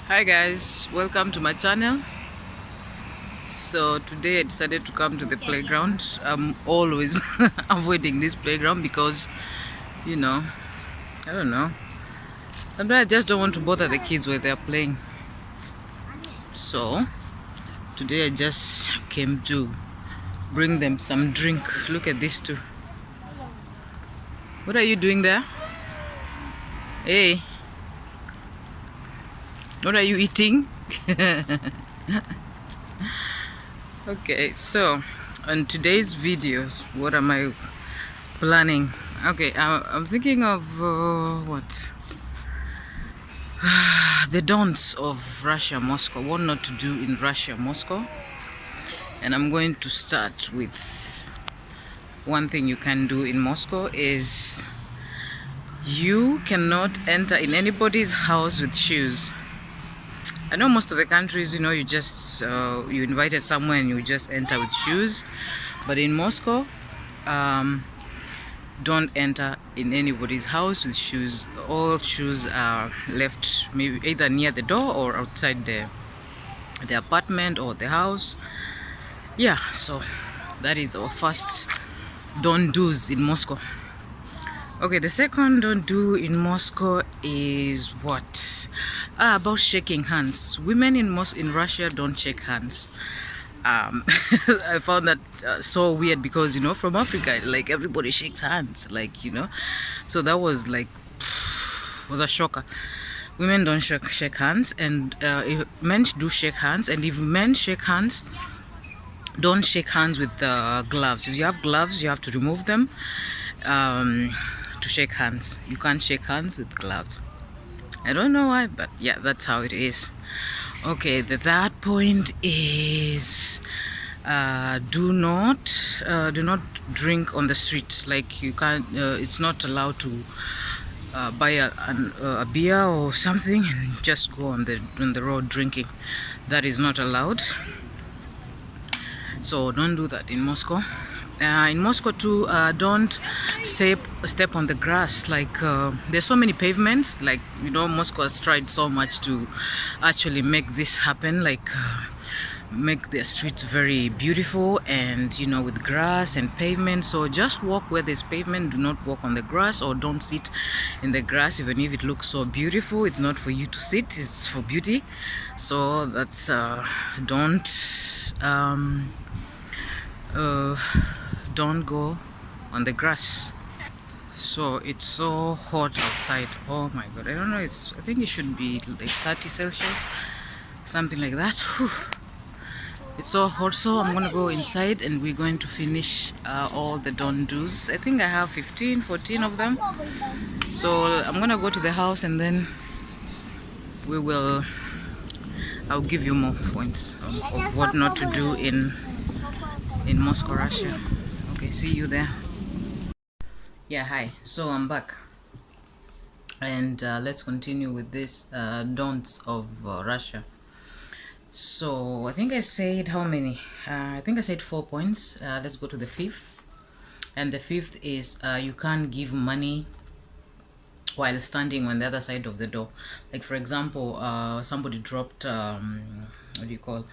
Hi guys, welcome to my channel. So today I decided to come to the playground. I'm always avoiding this playground because, you know, I don't know. Sometimes I just don't want to bother the kids when they're playing. So today I just came to bring them some drink. Look at this too. What are you doing there? Hey, what are you eating? Okay, so on today's videos, what am I planning? Okay, I'm thinking of what the dons of Russia, Moscow, what not to do in Russia, Moscow. And I'm going to start with one thing you can do in Moscow is you cannot enter in anybody's house with shoes. I know most of the countries, you just you invited somewhere and you just enter with shoes, but in Moscow, um, don't enter in anybody's house with shoes. All shoes are left maybe either near the door or outside the apartment or the house. Yeah, so that is our first don't do's in Moscow. Okay, the second don't do in Moscow is what? About shaking hands. Women in Russia don't shake hands. I found that so weird because from Africa, like everybody shakes hands, like so that was like was a shocker. Women don't shake hands, and if men do shake hands, and if men shake hands, don't shake hands with gloves. If you have gloves, you have to remove them to shake hands. You can't shake hands with gloves. I don't know why, but yeah, that's how it is. Okay, the third point is do not drink on the street. Like you can't. It's not allowed to buy a beer or something and just go on the road drinking. That is not allowed. So don't do that in Moscow. In Moscow too, don't step on the grass. Like there's so many pavements. Like Moscow has tried so much to actually make this happen. Like make their streets very beautiful and with grass and pavement. So just walk where there's pavement. Do not walk on the grass or don't sit in the grass, even if it looks so beautiful. It's not for you to sit. It's for beauty. So that's don't. Uh, don't go on the grass. So it's so hot outside. Oh my god, I don't know, I think it should be like 30 Celsius, something like that. Whew. It's so hot, so I'm gonna go inside and we're going to finish all the don't do's. I think I have 14 of them. So I'm gonna go to the house and then I'll give you more points of what not to do in Moscow, Russia. Okay, see you there. Yeah, hi. So I'm back, and let's continue with this don'ts of Russia. So I think I said how many? I think I said 4 points. Let's go to the fifth, and the fifth is you can't give money while standing on the other side of the door. Like for example, somebody dropped what do you call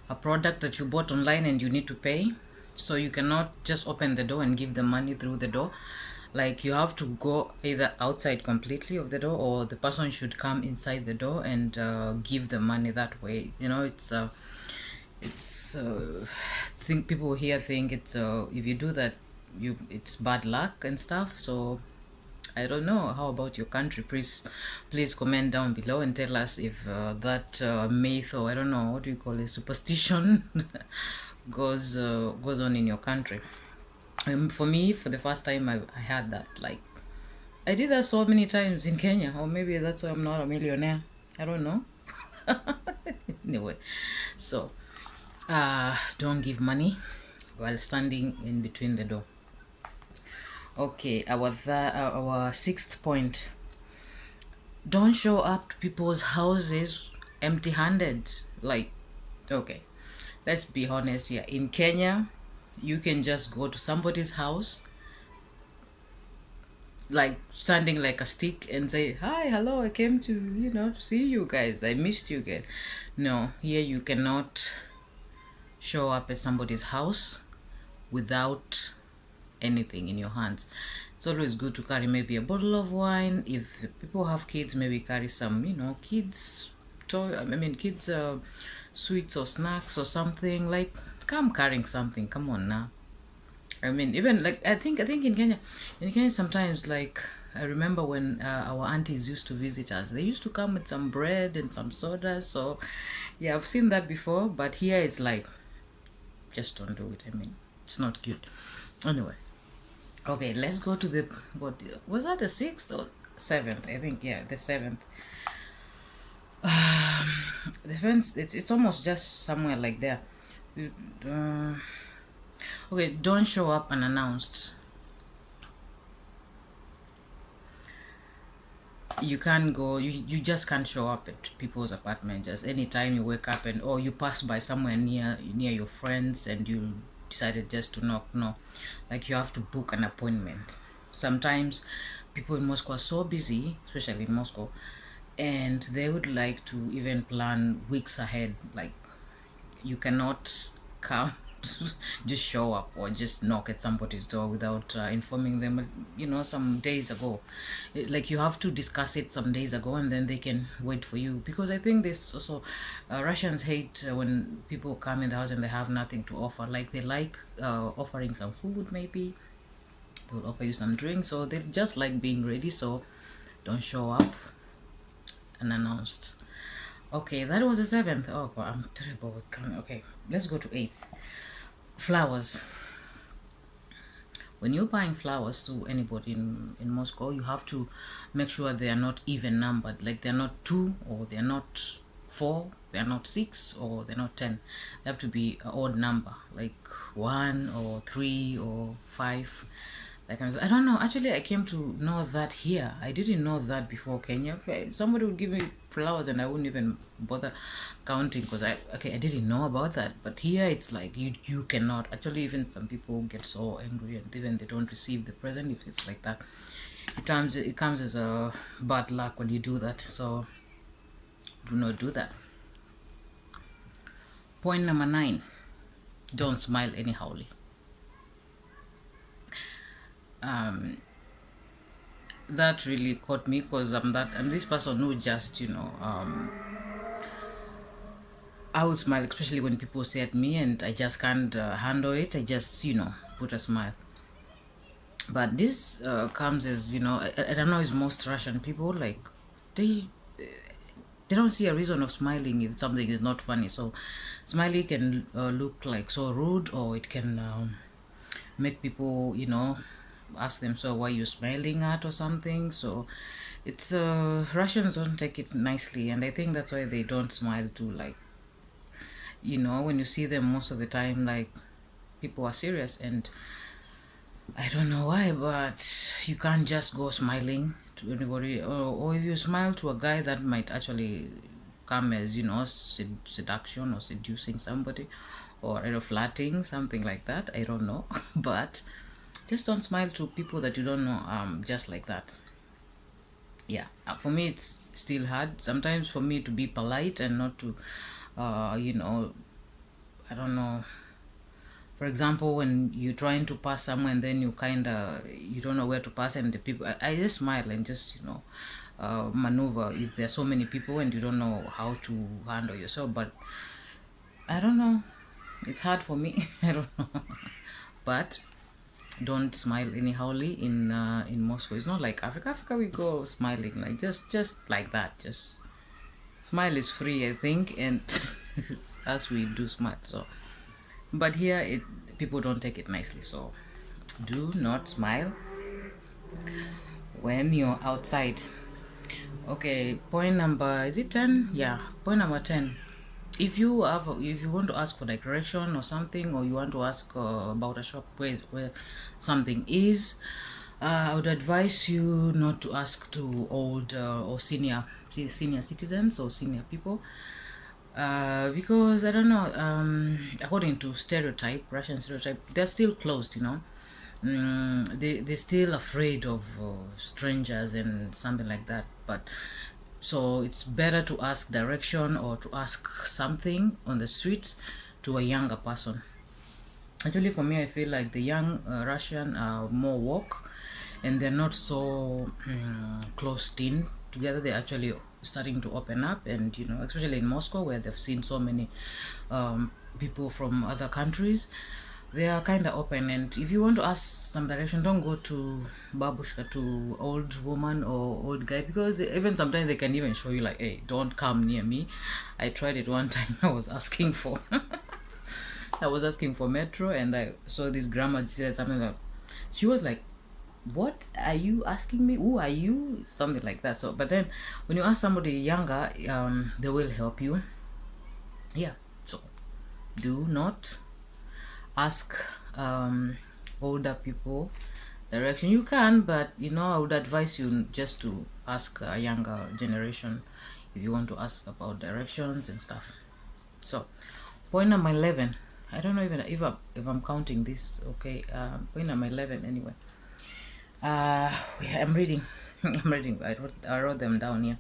a product that you bought online and you need to pay, so you cannot just open the door and give the money through the door. Like you have to go either outside completely of the door, or the person should come inside the door and give the money that way. Think people here think it's if you do that, it's bad luck and stuff. So I don't know. How about your country? Please comment down below and tell us if that myth, or I don't know, what do you call it, superstition, goes on in your country. For me, for the first time, I had that. Like I did that so many times in Kenya, or maybe that's why I'm not a millionaire. I don't know. Anyway, so don't give money while standing in between the door. Okay, our sixth point: don't show up to people's houses empty-handed. Like, okay, let's be honest here. In Kenya, you can just go to somebody's house like standing like a stick and say, hi, hello, I came to, to see you guys, I missed you guys. No, here you cannot show up at somebody's house without anything in your hands. It's always good to carry maybe a bottle of wine. If people have kids, maybe carry some, kids toy. I mean, kids sweets or snacks or something. Like, come carrying something. Come on now. I mean, even like I think in Kenya sometimes, like, I remember when our aunties used to visit us. They used to come with some bread and some soda. So, yeah, I've seen that before. But here it's like, just don't do it. I mean, it's not cute. Anyway, okay, let's go to the, what was that, the 6th or 7th? I think, yeah, the 7th. The fence, it's almost just somewhere like there. Uh, okay, don't show up unannounced. You can't go, you just can't show up at people's apartment just anytime you wake up, and or you pass by somewhere near your friends and you decided just to knock. No, like, you have to book an appointment. Sometimes people in Moscow are so busy, especially in Moscow, and they would like to even plan weeks ahead. Like, you cannot come just show up or just knock at somebody's door without informing them, some days ago. Like, you have to discuss it some days ago, and then they can wait for you, because I think this also, Russians hate when people come in the house and they have nothing to offer. Like, they like offering some food, maybe they'll offer you some drinks, or they just like being ready. So don't show up unannounced. Okay, that was the 7th. Oh God, I'm terrible with coming. Okay, let's go to 8th. Flowers. When you're buying flowers to anybody in Moscow, you have to make sure they are not even numbered. Like, they're not 2, or they're not 4, they're not 6, or they're not 10. They have to be an odd number, like 1 or 3 or 5. Like, I don't know. Actually, I came to know that here. I didn't know that before Kenya. Okay, somebody would give me flowers and I wouldn't even bother counting, because I didn't know about that. But here it's like, you cannot. Actually, even some people get so angry, and even they don't receive the present if it's like that. It comes as a bad luck when you do that. So do not do that. Point number 9: don't smile anyhowly. That really caught me, because I'm this person who just, I would smile, especially when people say at me and I just can't handle it. I just, put a smile. But this comes as, I don't know, is most Russian people, like, they they don't see a reason of smiling if something is not funny. So smiling can look like so rude, or it can make people, ask them, so why you smiling at, or something. So it's Russians don't take it nicely, and I think that's why they don't smile too. Like, when you see them most of the time, like, people are serious, and I don't know why, but you can't just go smiling to anybody, or if you smile to a guy, that might actually come as, seduction or seducing somebody, or flirting, something like that. I don't know, but just don't smile to people that you don't know, just like that. Yeah, for me it's still hard sometimes for me to be polite and not to, I don't know. For example, when you're trying to pass someone, and then you don't know where to pass, and the people, I just smile and just, maneuver if there's so many people and you don't know how to handle yourself. But I don't know, it's hard for me. I don't know. But don't smile anyhowly in Moscow. It's not like Africa we go smiling, like, just like that. Just smile is free, I think, and as we do smile. So, but here people don't take it nicely. So do not smile when you're outside. Okay, point number, is it 10? Yeah, point number 10. If you want to ask for direction or something, or you want to ask about a shop where something is, I would advise you not to ask to old or senior citizens or senior people, because I don't know, according to Russian stereotype, they're still closed, they're still afraid of strangers and something like that. But so it's better to ask direction or to ask something on the streets to a younger person. Actually, for me, I feel like the young Russian are more woke, and they're not so closed in together. They're actually starting to open up, and especially in Moscow, where they've seen so many people from other countries, they are kind of open. And if you want to ask some direction, don't go to babushka, to old woman or old guy, because even sometimes they can even show you like, hey, don't come near me. I tried it one time. I was asking for metro, and I saw this grandma said something like, she was like, what are you asking me? Who are you? Something like that. So but then when you ask somebody younger, they will help you. Yeah. So do not ask older people direction. You can, but I would advise you just to ask a younger generation if you want to ask about directions and stuff. So point number 11, I don't know even if I'm counting this. Okay, point number 11 anyway. I'm reading. I'm reading. I wrote them down here.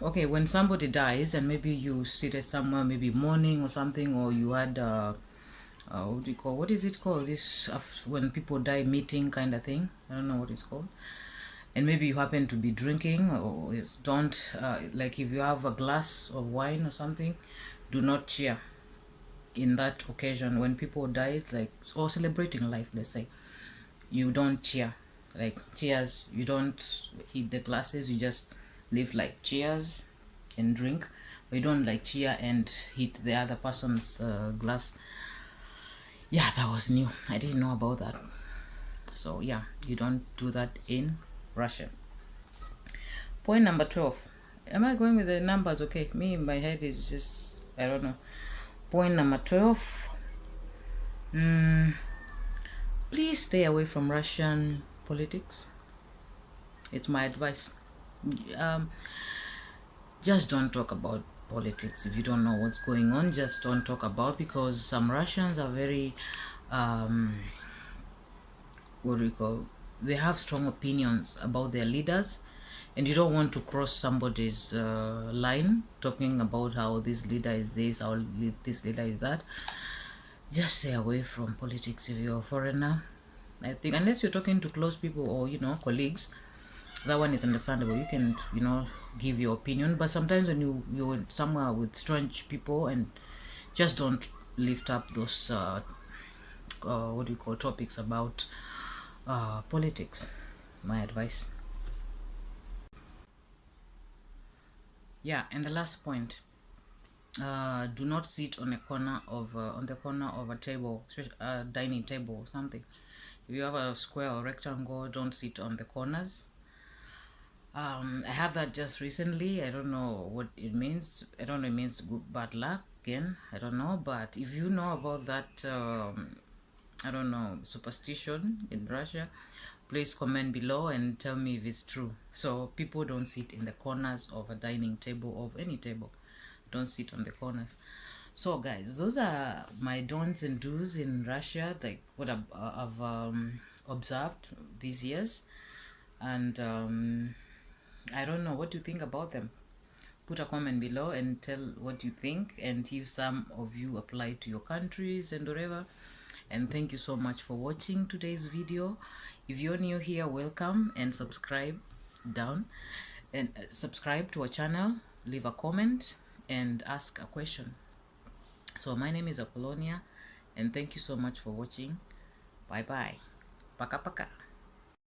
Okay, when somebody dies and maybe you seated somewhere, maybe mourning or something, or you had what is it called, this when people die, meeting kind of thing, I don't know what it's called, and maybe you happen to be drinking, or don't like, if you have a glass of wine or something, do not cheer in that occasion when people die, like, or celebrating life, let's say. You don't cheer, like cheers, you don't hit the glasses, you just live like cheers and drink, but you don't like cheer and hit the other person's glass. Yeah, that was new. I didn't know about that. So yeah, you don't do that in Russia. Point number 12. Am I going with the numbers? Okay, me in my head is just, I don't know. Point number 12. Please stay away from Russian politics. It's my advice. Um, just don't talk about politics. If you don't know what's going on, just don't talk about, because some Russians are very what do we call, they have strong opinions about their leaders, and you don't want to cross somebody's line talking about how this leader is this, how this leader is that. Just stay away from politics if you're a foreigner. I think unless you're talking to close people or colleagues, that one is understandable. You can give your opinion, but sometimes when you're somewhere with strange people, and just don't lift up those what do you call, topics about politics. My advice. Yeah, and the last point, do not sit on the corner of a table, especially a dining table or something. If you have a square or rectangle, don't sit on the corners. I have that just recently. I don't know what it means. I don't know, it means good, bad luck again. I don't know, but if you know about that, I don't know, superstition in Russia, please comment below and tell me if it's true. So people don't sit in the corners of a dining table, of any table. Don't sit on the corners. So guys, those are my don'ts and do's in Russia, like what I've observed these years. And I don't know, what do you think about them? Put a comment below and tell what you think, and if some of you apply to your countries and whatever. And thank you so much for watching today's video. If you're new here, welcome, and subscribe down, and subscribe to our channel, leave a comment and ask a question. So my name is Apollonia, and thank you so much for watching. Bye bye. Paka paka.